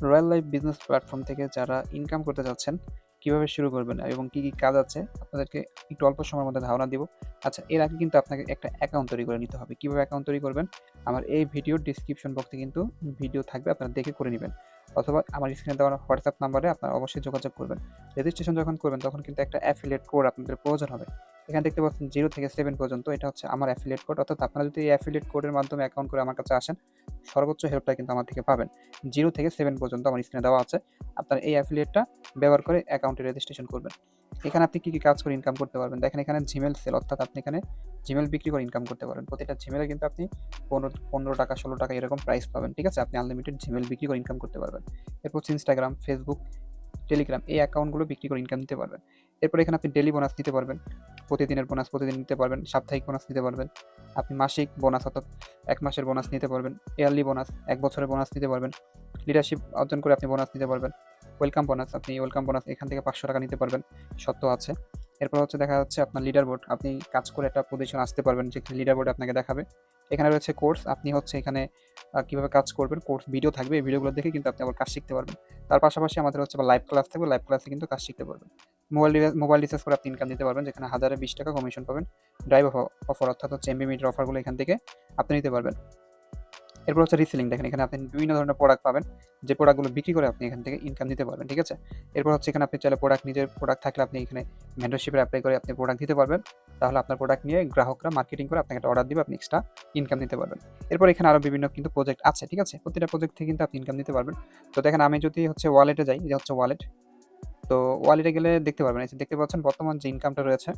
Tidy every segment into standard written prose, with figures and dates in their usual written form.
Royal life business platform থেকে যারা income করতে যাচ্ছেন, কিভাবে শুরু করবেন এবং কি, কি কাজ আছে আপনাদেরকে একটু অল্প সময়ের মধ্যে ধারণা দিব। আচ্ছা, এর আগে কিন্তু আপনাকে একটা অ্যাকাউন্ট তৈরি করে নিতে হবে। কিভাবে অ্যাকাউন্ট তৈরি করবেন? আমার এই ভিডিওর ডেসক্রিপশন বক্সে কিন্তু ভিডিও থাকবে, আপনারা দেখে করে নিবেন। অথবা আমার স্ক্রিনে দেওয়া হোয়াটসঅ্যাপ নাম্বারে আপনারা অবশ্যই যোগাযোগ করবেন। রেজিস্ট্রেশন যখন করবেন তখন কিন্তু একটা অ্যাফিলিয়েট কোড আপনাদের প্রয়োজন হবে। এখানে দেখতে পাচ্ছেন 0 থেকে 7 পর্যন্ত, এটা হচ্ছে আমার অ্যাফিলিয়েট কোড। অর্থাৎ আপনারা যদি এই অ্যাফিলিয়েট কোডের মাধ্যমে অ্যাকাউন্ট করে আমার কাছে আসেন, সর্বোচ্চ হেল্পটা কিন্তু আমার থেকে পাবেন। 0 থেকে 7 পর্যন্ত আমার স্ক্রিনে দেওয়া আছে। আপনারা এই অ্যাফিলিয়েটটা ব্যবহার করে অ্যাকাউন্টে রেজিস্ট্রেশন করবেন। এখানে আপনি কি, কি কাজ করে ইনকাম করতে পারবেন? দেখেন এখানে জিমেইল সেল, অর্থাৎ আপনি এখানে জিমেইল বিক্রি করে ইনকাম করতে পারেন। প্রতিটা জিমেইলে কিন্তু আপনি 15 টাকা, 16 টাকা এরকম প্রাইস পাবেন। ঠিক আছে? আপনি আনলিমিটেড জিমেইল বিক্রি করে ইনকাম করতে পারবেন। এরপর হচ্ছে Instagram, Facebook, টেলিগ্রাম এই অ্যাকাউন্টগুলো বিক্রি করে ইনকাম নিতে পারবেন। এরপর এখানে আপনি ডেইলি বোনাস নিতে পারবেন। প্রতিদিনের বোনাস প্রতিদিন নিতে পারবেন। সাপ্তাহিক বোনাস নিতে পারবেন। আপনি মাসিক বোনাস, অর্থাৎ 1 মাসের বোনাস নিতে পারবেন। ইয়ারলি বোনাস, 1 বছরের বোনাস নিতে পারবেন। লিডারশিপ অর্জন করে আপনি বোনাস নিতে পারবেন। ওয়েলকাম বোনাস, আপনি ওয়েলকাম বোনাস এখান থেকে ৳500 নিতে পারবেন। শর্ত আছে। এরপর হচ্ছে দেখা যাচ্ছে আপনার লিডার বোর্ড, আপনি কাজ করে একটা পজিশনে আসতে পারবেন যেখানে লিডার বোর্ড আপনাকে দেখাবে। এখানে রয়েছে কোর্স, আপনি হচ্ছে এখানে কিভাবে কাজ করবেন কোর্স ভিডিও থাকবে। এই ভিডিওগুলো দেখে কিন্তু আপনি আবার কাজ শিখতে পারবেন। তার পাশাপাশি আমাদের হচ্ছে লাইভ ক্লাস থাকবে, লাইভ ক্লাসে কিন্তু কাজ শিখতে পারবেন। মোবাইল রিচার্জ করে আপনি ইনকাম দিতে পারবেন, যেখানে ৳1000 এ ৳20 কমিশন পাবেন। ড্রাইভ অফার, অর্থাৎ হচ্ছে এমবি মিটার অফারগুলো এখান থেকে আপনি নিতে পারবেন। এরপর হচ্ছে রিসেলিং, দেখেন এখানে আপনি বিভিন্ন ধরনের প্রোডাক্ট পাবেন, যে প্রোডাক্টগুলো বিক্রি করে আপনি এখান থেকে ইনকাম নিতে পারবেন। ঠিক আছে? এরপর হচ্ছে এখানে আপনি চাইলে নিজের প্রোডাক্ট থাকলে আপনি এখানে ভেন্ডরশিপে এপ্লাই করে আপনি প্রোডাক্ট দিতে পারবেন। তাহলে আপনার প্রোডাক্ট নিয়ে গ্রাহকরা মার্কেটিং করে আপনাকে একটা অর্ডার দিবে, আপনি এক্সট্রা ইনকাম নিতে পারবেন। এরপর এখানে আরো বিভিন্ন কিন্তু প্রজেক্ট আছে। ঠিক আছে? প্রতিটা প্রজেক্ট থেকে কিন্তু আপনি ইনকাম নিতে পারবেন। তো দেখেন আমি যদি হচ্ছে ওয়ালেটে যাই, যে হচ্ছে ওয়ালেট। তো ওয়ালেটে গেলে দেখতে পারবেন, এই যে দেখতে পাচ্ছেন বর্তমান যে ইনকামটা রয়েছে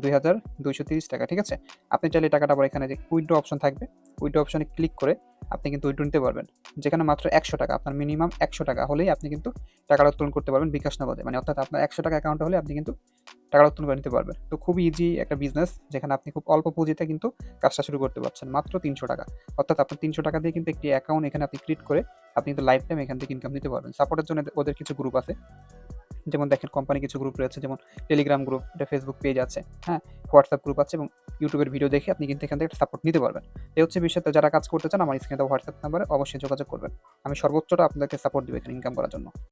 ৳২,২৩০। ঠিক আছে? আপনি চাইলে টাকাটা আবার এখানে যে উইথড্র অপশন থাকবে, উইথড্র অপশনে ক্লিক করে আপনি কিন্তু উইথড্র নিতে পারবেন। যেখানে মাত্র ৳১০০, আপনার মিনিমাম ৳১০০ হলেই আপনি কিন্তু টাকাটা উত্তোলন করতে পারবেন বিকাশ নগদে। মানে অর্থাৎ আপনার ৳১০০ অ্যাকাউন্টে হলে আপনি কিন্তু টাকাটা উত্তোলন করে নিতে পারবেন। তো খুবই ইজি একটা বিজনেস, যেখানে আপনি খুব অল্প পুঁজিতে কিন্তু কাজটা শুরু করতে পারছেন। মাত্র ৳৩০০। অর্থাৎ আপনার ৳৩০০ দিয়ে কিন্তু একটি অ্যাকাউন্ট এখানে আপনি ক্রিয়েট করে আপনি কিন্তু লাইফ টাইম এখান থেকে ইনকাম নিতে পারবেন। সাপোর্টের জন্য ওদের কিছু গ্রুপ আছে। যেমন দেখেন কোম্পানি কিছু গ্রুপ রয়েছে, যেমন টেলিগ্রাম গ্রুপ, এটা ফেসবুক পেজ আছে, হ্যাঁ, হোয়াটসঅ্যাপ গ্রুপ আছে, এবং ইউটিউবের ভিডিও দেখে আপনি কিন্তু এখান থেকে সাপোর্ট নিতে পারবেন। এই হচ্ছে বিষয়টা, যারা কাজ করতে চান আমার স্ক্রিনে দেওয়া হোয়াটসঅ্যাপ নাম্বারে অবশ্যই যোগাযোগ করবেন। আমি সর্বোচ্চটা আপনাদেরকে সাপোর্ট দিব এখানে ইনকাম করার জন্য।